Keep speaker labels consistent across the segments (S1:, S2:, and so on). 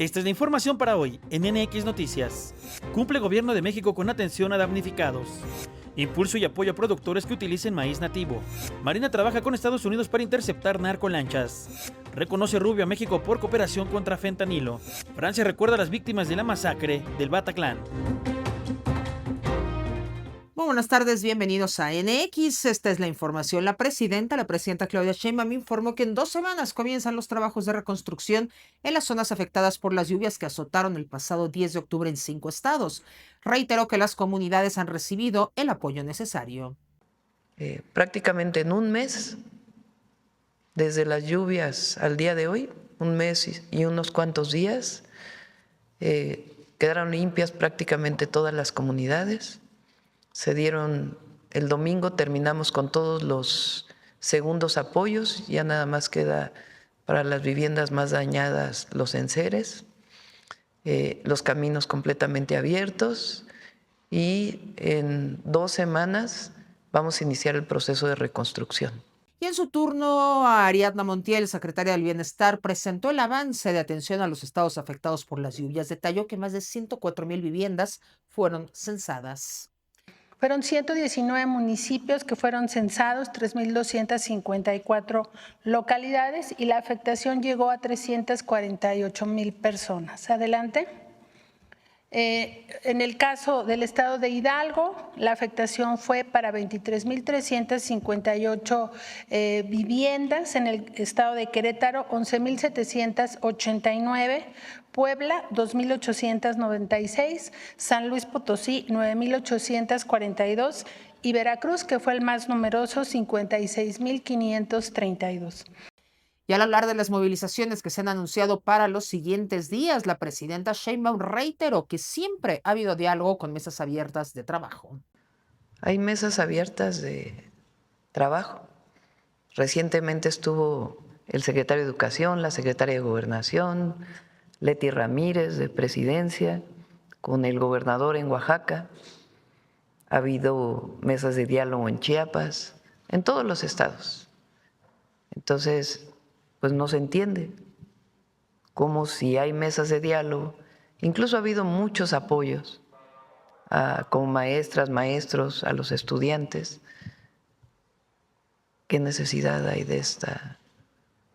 S1: Esta es la información para hoy en NX Noticias. Cumple Gobierno de México con atención a damnificados. Impulso y apoyo a productores que utilicen maíz nativo. Marina trabaja con Estados Unidos para interceptar narcolanchas. Reconoce Rubio a México por cooperación contra fentanilo. Francia recuerda a las víctimas de la masacre del Bataclan.
S2: Muy buenas tardes, bienvenidos a NX. Esta es la información. La presidenta Claudia Sheinbaum informó que en 2 semanas comienzan los trabajos de reconstrucción en las zonas afectadas por las lluvias que azotaron el pasado 10 de octubre en 5 estados. Reiteró que las comunidades han recibido el apoyo necesario.
S3: Prácticamente en un mes, desde las lluvias al día de hoy, un mes y unos cuantos días, quedaron limpias prácticamente todas las comunidades. Se dieron el domingo, terminamos con todos los segundos apoyos, ya nada más queda para las viviendas más dañadas los enseres, los caminos completamente abiertos y en 2 semanas vamos a iniciar el proceso de reconstrucción.
S2: Y en su turno, Ariadna Montiel, secretaria del Bienestar, presentó el avance de atención a los estados afectados por las lluvias. Detalló que más de 104,000 viviendas fueron censadas.
S4: Fueron 119 municipios que fueron censados, 3,254 localidades y la afectación llegó a 348,000 personas. Adelante. En el caso del estado de Hidalgo, la afectación fue para 23,358 viviendas. En el estado de Querétaro, 11,789. Puebla, 2,896, San Luis Potosí, 9,842 y Veracruz, que fue el más numeroso, 56,532.
S2: Y al hablar de las movilizaciones que se han anunciado para los siguientes días, la presidenta Sheinbaum reiteró que siempre ha habido diálogo con mesas abiertas de trabajo.
S3: Hay mesas abiertas de trabajo. Recientemente estuvo el secretario de Educación, la secretaria de Gobernación, Leti Ramírez de Presidencia, con el gobernador en Oaxaca. Ha habido mesas de diálogo en Chiapas, en todos los estados. Entonces, pues no se entiende cómo si hay mesas de diálogo, incluso ha habido muchos apoyos como maestras, maestros, a los estudiantes. ¿Qué necesidad hay de esta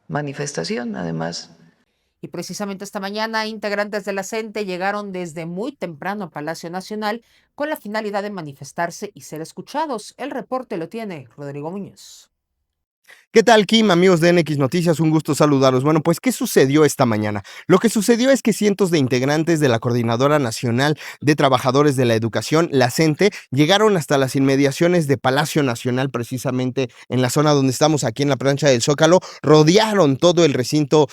S3: manifestación? Además,
S2: y precisamente esta mañana, integrantes de la CENTE llegaron desde muy temprano a Palacio Nacional con la finalidad de manifestarse y ser escuchados. El reporte lo tiene Rodrigo Muñoz.
S5: ¿Qué tal, Kim? Amigos de NX Noticias, un gusto saludarlos. Bueno, pues, ¿qué sucedió esta mañana? Lo que sucedió es que cientos de integrantes de la Coordinadora Nacional de Trabajadores de la Educación, la CENTE, llegaron hasta las inmediaciones de Palacio Nacional, precisamente en la zona donde estamos aquí en la plancha del Zócalo, rodearon todo el recinto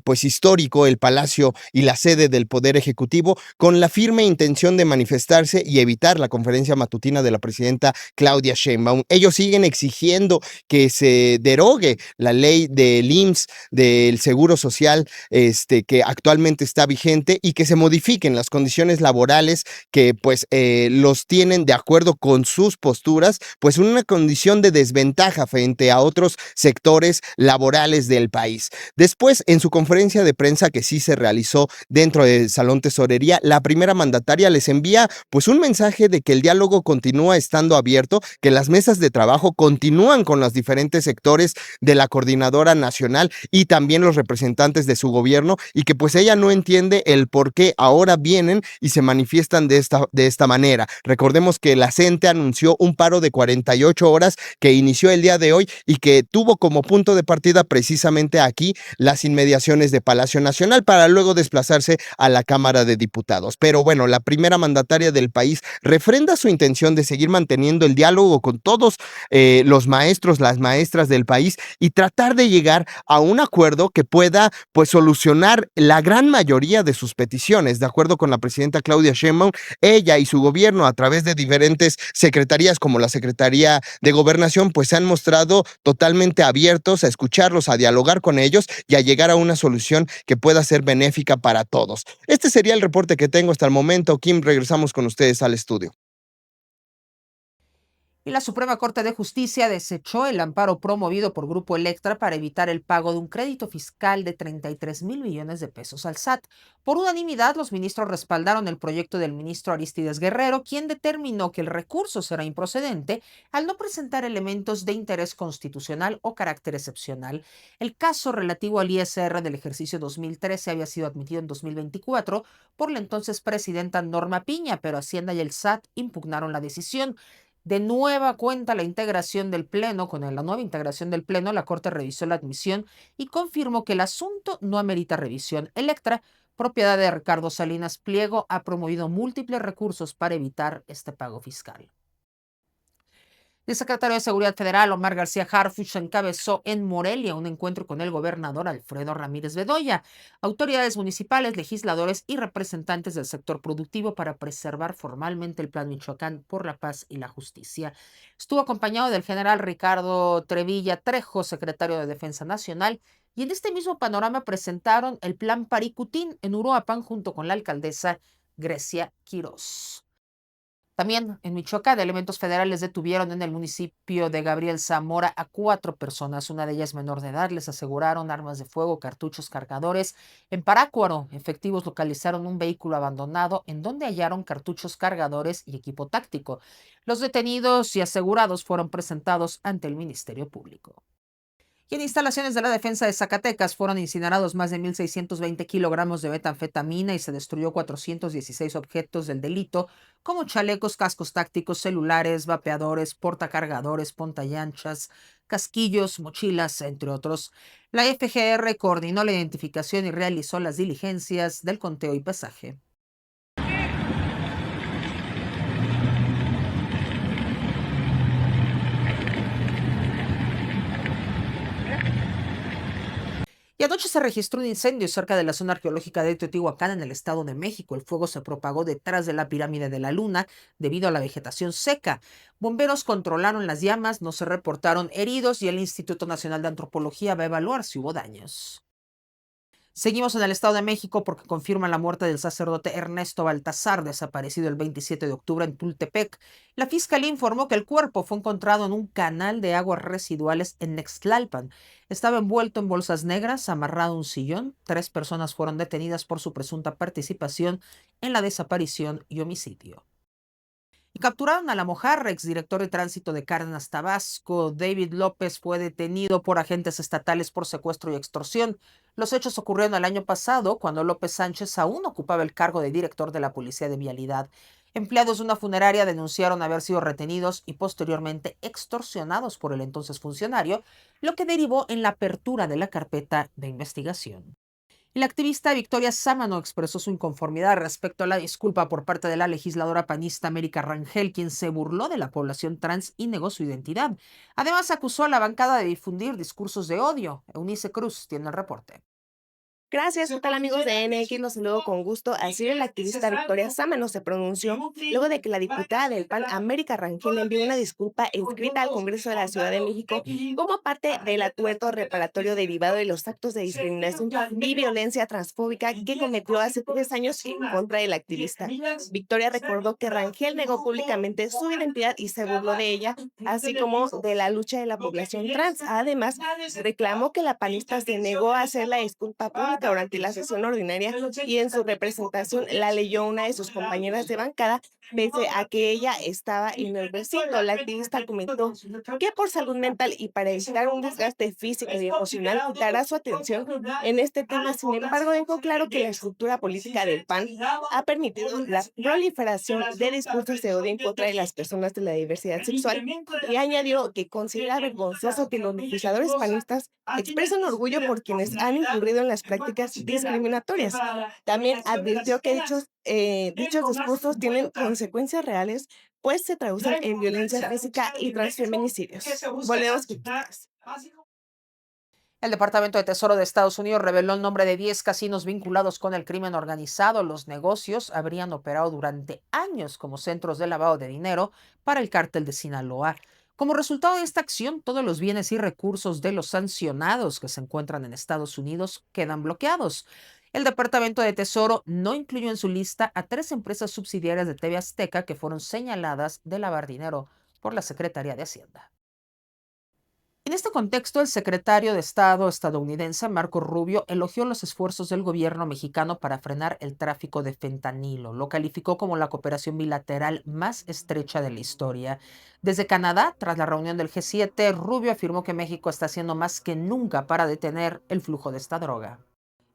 S5: pues histórico, el Palacio y la sede del Poder Ejecutivo, con la firme intención de manifestarse y evitar la conferencia matutina de la presidenta Claudia Sheinbaum. Ellos siguen exigiendo que se derogue la ley del IMSS, del Seguro Social, que actualmente está vigente, y que se modifiquen las condiciones laborales que pues los tienen, de acuerdo con sus posturas, pues en una condición de desventaja frente a otros sectores laborales del país. Después, en su conferencia de prensa que sí se realizó dentro del Salón Tesorería, la primera mandataria les envía pues un mensaje de que el diálogo continúa estando abierto, que las mesas de trabajo continúan con los diferentes sectores de la Coordinadora Nacional y también los representantes de su gobierno, y que pues ella no entiende el por qué ahora vienen y se manifiestan de esta manera. Recordemos que la CENTE anunció un paro de 48 horas que inició el día de hoy y que tuvo como punto de partida precisamente aquí las inmediaciones de Palacio Nacional para luego desplazarse a la Cámara de Diputados. Pero bueno, la primera mandataria del país refrenda su intención de seguir manteniendo el diálogo con todos los maestros, las maestras del país, y tratar de llegar a un acuerdo que pueda pues solucionar la gran mayoría de sus peticiones. De acuerdo con la presidenta Claudia Sheinbaum, ella y su gobierno, a través de diferentes secretarías como la Secretaría de Gobernación, pues se han mostrado totalmente abiertos a escucharlos, a dialogar con ellos y a llegar a una solución que pueda ser benéfica para todos. Este sería el reporte que tengo hasta el momento. Kim, regresamos con ustedes al estudio.
S2: Y la Suprema Corte de Justicia desechó el amparo promovido por Grupo Electra para evitar el pago de un crédito fiscal de 33 mil millones de pesos al SAT. Por unanimidad, los ministros respaldaron el proyecto del ministro Arístides Guerrero, quien determinó que el recurso será improcedente al no presentar elementos de interés constitucional o carácter excepcional. El caso relativo al ISR del ejercicio 2013 había sido admitido en 2024 por la entonces presidenta Norma Piña, pero Hacienda y el SAT impugnaron la decisión. De nueva cuenta la integración del Pleno, con la nueva integración del Pleno, la Corte revisó la admisión y confirmó que el asunto no amerita revisión. Electra, propiedad de Ricardo Salinas Pliego, ha promovido múltiples recursos para evitar este pago fiscal. El secretario de Seguridad Federal, Omar García Harfuch, encabezó en Morelia un encuentro con el gobernador Alfredo Ramírez Bedoya, autoridades municipales, legisladores y representantes del sector productivo para preservar formalmente el Plan Michoacán por la Paz y la Justicia. Estuvo acompañado del general Ricardo Trevilla Trejo, secretario de Defensa Nacional, y en este mismo panorama presentaron el Plan Paricutín en Uruapan junto con la alcaldesa Grecia Quirós. También en Michoacán, elementos federales detuvieron en el municipio de Gabriel Zamora a 4 personas, una de ellas menor de edad. Les aseguraron armas de fuego, cartuchos, cargadores. En Parácuaro, efectivos localizaron un vehículo abandonado en donde hallaron cartuchos, cargadores y equipo táctico. Los detenidos y asegurados fueron presentados ante el Ministerio Público. Y en instalaciones de la defensa de Zacatecas fueron incinerados más de 1.620 kilogramos de metanfetamina y se destruyó 416 objetos del delito, como chalecos, cascos tácticos, celulares, vapeadores, portacargadores, pontallanchas, casquillos, mochilas, entre otros. La FGR coordinó la identificación y realizó las diligencias del conteo y pesaje. Y anoche se registró un incendio cerca de la zona arqueológica de Teotihuacán en el Estado de México. El fuego se propagó detrás de la pirámide de la Luna debido a la vegetación seca. Bomberos controlaron las llamas, no se reportaron heridos y el Instituto Nacional de Antropología va a evaluar si hubo daños. Seguimos en el Estado de México porque confirman la muerte del sacerdote Ernesto Baltasar, desaparecido el 27 de octubre en Tultepec. La fiscalía informó que el cuerpo fue encontrado en un canal de aguas residuales en Nextlalpan. Estaba envuelto en bolsas negras, amarrado a un sillón. 3 personas fueron detenidas por su presunta participación en la desaparición y homicidio. Y capturaron a la mojarra, exdirector de tránsito de Cárdenas, Tabasco. David López fue detenido por agentes estatales por secuestro y extorsión. Los hechos ocurrieron el año pasado, cuando López Sánchez aún ocupaba el cargo de director de la Policía de Vialidad. Empleados de una funeraria denunciaron haber sido retenidos y posteriormente extorsionados por el entonces funcionario, lo que derivó en la apertura de la carpeta de investigación. La activista Victoria Sámano expresó su inconformidad respecto a la disculpa por parte de la legisladora panista América Rangel, quien se burló de la población trans y negó su identidad. Además, acusó a la bancada de difundir discursos de odio. Eunice Cruz tiene el reporte.
S6: Gracias, ¿qué tal amigos de NX? Los saludo con gusto. Así la activista Victoria Sámano se pronunció luego de que la diputada del PAN, América Rangel, envió una disculpa escrita al Congreso de la Ciudad de México como parte del atuerto reparatorio derivado de los actos de discriminación y violencia transfóbica que cometió hace 3 años en contra del activista. Victoria recordó que Rangel negó públicamente su identidad y se burló de ella, así como de la lucha de la población trans. Además, reclamó que la panista se negó a hacer la disculpa pública durante la sesión ordinaria y en su representación la leyó una de sus compañeras de bancada, pese a que ella estaba en el recinto. La activista comentó que por salud mental y para evitar un desgaste físico y emocional dará su atención en este tema. Sin embargo, dejó claro que la estructura política del PAN ha permitido la proliferación de discursos de odio en contra de las personas de la diversidad sexual y añadió que considera vergonzoso que los legisladores panistas expresen orgullo por quienes han incurrido en las prácticas discriminatorias. También advirtió que dichos discursos tienen consecuencias reales, pues se traducen en violencia física y transfeminicidios. Volvemos con ustedes.
S2: El Departamento de Tesoro de Estados Unidos reveló el nombre de 10 casinos vinculados con el crimen organizado. Los negocios habrían operado durante años como centros de lavado de dinero para el cártel de Sinaloa. Como resultado de esta acción, todos los bienes y recursos de los sancionados que se encuentran en Estados Unidos quedan bloqueados. El Departamento de Tesoro no incluyó en su lista a 3 empresas subsidiarias de TV Azteca que fueron señaladas de lavar dinero por la Secretaría de Hacienda. En este contexto, el secretario de Estado estadounidense Marco Rubio elogió los esfuerzos del gobierno mexicano para frenar el tráfico de fentanilo. Lo calificó como la cooperación bilateral más estrecha de la historia. Desde Canadá, tras la reunión del G7, Rubio afirmó que México está haciendo más que nunca para detener el flujo de esta droga.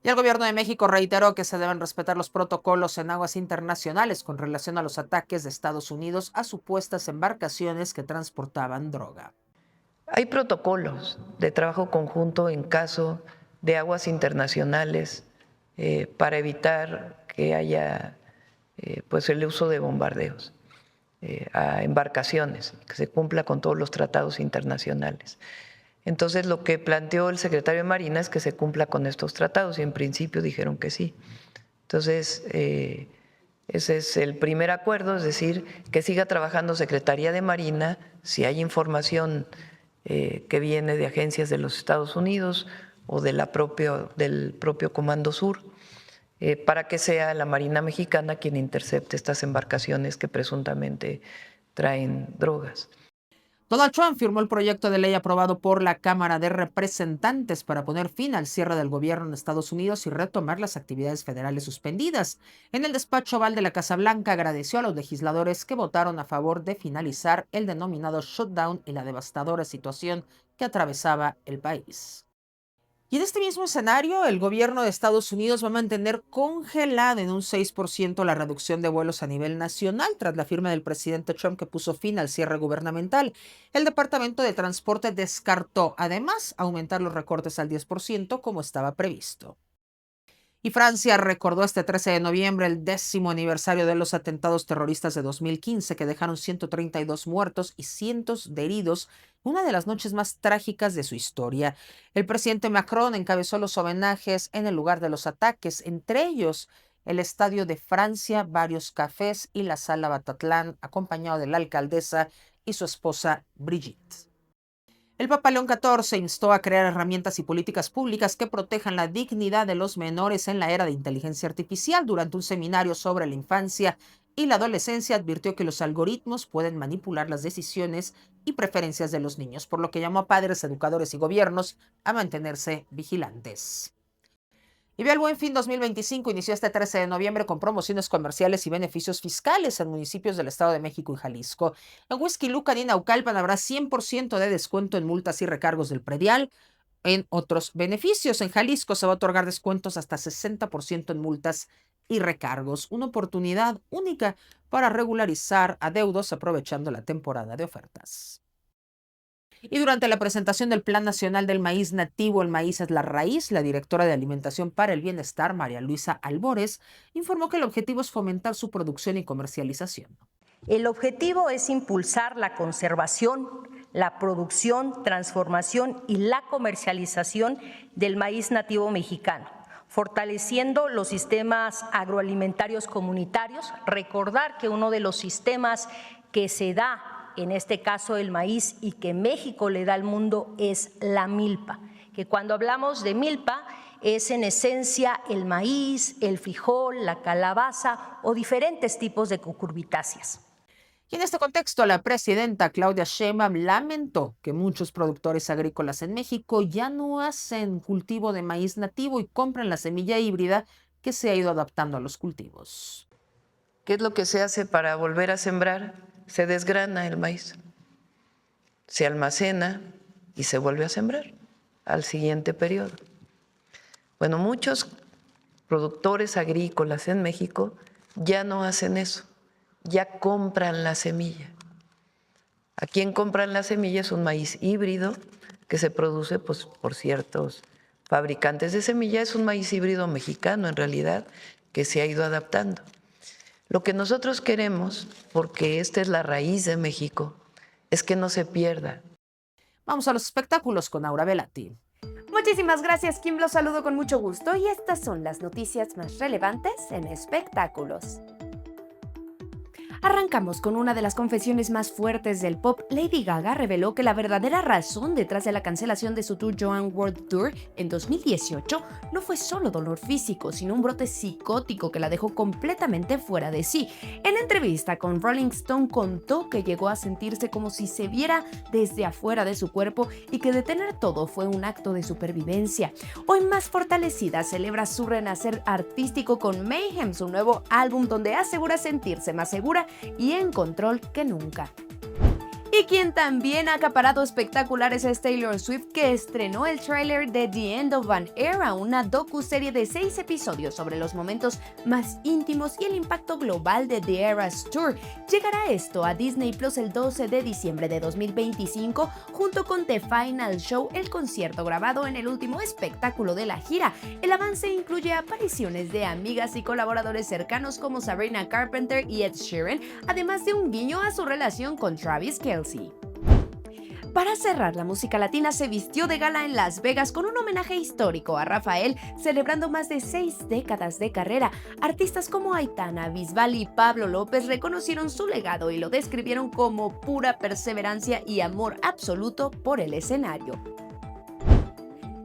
S2: Y el gobierno de México reiteró que se deben respetar los protocolos en aguas internacionales con relación a los ataques de Estados Unidos a supuestas embarcaciones que transportaban droga.
S3: Hay protocolos de trabajo conjunto en caso de aguas internacionales para evitar que haya pues el uso de bombardeos a embarcaciones, que se cumpla con todos los tratados internacionales. Entonces, lo que planteó el secretario de Marina es que se cumpla con estos tratados y en principio dijeron que sí. Entonces, ese es el primer acuerdo, es decir, que siga trabajando Secretaría de Marina si hay información que viene de agencias de los Estados Unidos o del propio Comando Sur, para que sea la Marina Mexicana quien intercepte estas embarcaciones que presuntamente traen drogas.
S2: Donald Trump firmó el proyecto de ley aprobado por la Cámara de Representantes para poner fin al cierre del gobierno en Estados Unidos y retomar las actividades federales suspendidas. En el despacho oval de la Casa Blanca agradeció a los legisladores que votaron a favor de finalizar el denominado shutdown y la devastadora situación que atravesaba el país. Y en este mismo escenario, el gobierno de Estados Unidos va a mantener congelada en un 6% la reducción de vuelos a nivel nacional tras la firma del presidente Trump que puso fin al cierre gubernamental. El Departamento de Transporte descartó, además, aumentar los recortes al 10% como estaba previsto. Y Francia recordó este 13 de noviembre el 10º aniversario de los atentados terroristas de 2015 que dejaron 132 muertos y cientos de heridos, una de las noches más trágicas de su historia. El presidente Macron encabezó los homenajes en el lugar de los ataques, entre ellos el Estadio de Francia, varios cafés y la Sala Bataclan, acompañado de la alcaldesa y su esposa Brigitte. El Papa León XIV instó a crear herramientas y políticas públicas que protejan la dignidad de los menores en la era de inteligencia artificial. Durante un seminario sobre la infancia y la adolescencia, advirtió que los algoritmos pueden manipular las decisiones y preferencias de los niños, por lo que llamó a padres, educadores y gobiernos a mantenerse vigilantes. Y Viva el Buen Fin 2025 inició este 13 de noviembre con promociones comerciales y beneficios fiscales en municipios del Estado de México y Jalisco. En Huixquilucan y Naucalpan habrá 100% de descuento en multas y recargos del predial. En otros beneficios, en Jalisco se va a otorgar descuentos hasta 60% en multas y recargos. Una oportunidad única para regularizar adeudos aprovechando la temporada de ofertas. Y durante la presentación del Plan Nacional del Maíz Nativo, El Maíz es la Raíz, la directora de Alimentación para el Bienestar, María Luisa Albores, informó que el objetivo es fomentar su producción y comercialización.
S7: El objetivo es impulsar la conservación, la producción, transformación y la comercialización del maíz nativo mexicano, fortaleciendo los sistemas agroalimentarios comunitarios. Recordar que uno de los sistemas que se da en este caso el maíz y que México le da al mundo es la milpa, que cuando hablamos de milpa es en esencia el maíz, el frijol, la calabaza o diferentes tipos de cucurbitáceas.
S2: Y en este contexto, la presidenta Claudia Sheinbaum lamentó que muchos productores agrícolas en México ya no hacen cultivo de maíz nativo y compran la semilla híbrida que se ha ido adaptando a los cultivos.
S3: ¿Qué es lo que se hace para volver a sembrar? Se desgrana el maíz, se almacena y se vuelve a sembrar al siguiente periodo. Bueno, muchos productores agrícolas en México ya no hacen eso, ya compran la semilla. ¿A quién compran la semilla? Es un maíz híbrido que se produce pues, por ciertos fabricantes de semilla. Es un maíz híbrido mexicano en realidad que se ha ido adaptando. Lo que nosotros queremos, porque esta es la raíz de México, es que no se pierda.
S2: Vamos a los espectáculos con Aura Velati.
S8: Muchísimas gracias, Kim. Los saludo con mucho gusto y estas son las noticias más relevantes en espectáculos. Arrancamos con una de las confesiones más fuertes del pop. Lady Gaga reveló que la verdadera razón detrás de la cancelación de su tour Joan World Tour en 2018 no fue solo dolor físico, sino un brote psicótico que la dejó completamente fuera de sí. En entrevista con Rolling Stone contó que llegó a sentirse como si se viera desde afuera de su cuerpo y que detener todo fue un acto de supervivencia. Hoy más fortalecida celebra su renacer artístico con Mayhem, su nuevo álbum donde asegura sentirse más segura y en control que nunca. Y quien también ha acaparado espectaculares es Taylor Swift, que estrenó el tráiler de The End of an Era, una docuserie de 6 episodios sobre los momentos más íntimos y el impacto global de The Eras Tour. Llegará esto a Disney Plus el 12 de diciembre de 2025, junto con The Final Show, el concierto grabado en el último espectáculo de la gira. El avance incluye apariciones de amigas y colaboradores cercanos como Sabrina Carpenter y Ed Sheeran, además de un guiño a su relación con Travis Kelce. Para cerrar, la música latina se vistió de gala en Las Vegas con un homenaje histórico a Rafael, celebrando más de 6 décadas de carrera. Artistas como Aitana, Bisbal y Pablo López reconocieron su legado y lo describieron como pura perseverancia y amor absoluto por el escenario.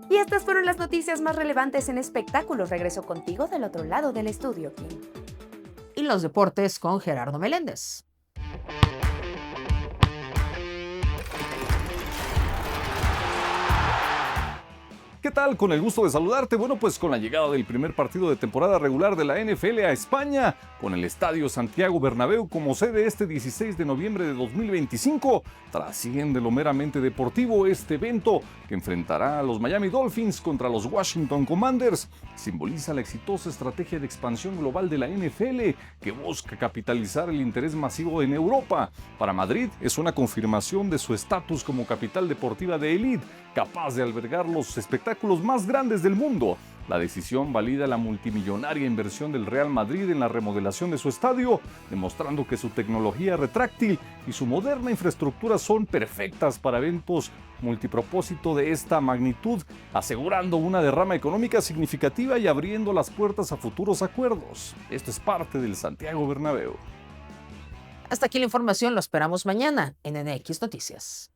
S8: Y estas fueron las noticias más relevantes en espectáculos. Regreso contigo del otro lado del estudio, Kim.
S2: Y los deportes con Gerardo Meléndez.
S9: ¿Qué tal? Con el gusto de saludarte. Bueno, pues con la llegada del primer partido de temporada regular de la NFL a España, con el Estadio Santiago Bernabéu como sede este 16 de noviembre de 2025, trasciende lo meramente deportivo este evento que enfrentará a los Miami Dolphins contra los Washington Commanders. Simboliza la exitosa estrategia de expansión global de la NFL que busca capitalizar el interés masivo en Europa. Para Madrid es una confirmación de su estatus como capital deportiva de élite, capaz de albergar los espectáculos más grandes del mundo. La decisión valida la multimillonaria inversión del Real Madrid en la remodelación de su estadio, demostrando que su tecnología retráctil y su moderna infraestructura son perfectas para eventos multipropósito de esta magnitud, asegurando una derrama económica significativa y abriendo las puertas a futuros acuerdos. Esto es parte del Santiago Bernabéu.
S2: Hasta aquí la información, lo esperamos mañana en NX Noticias.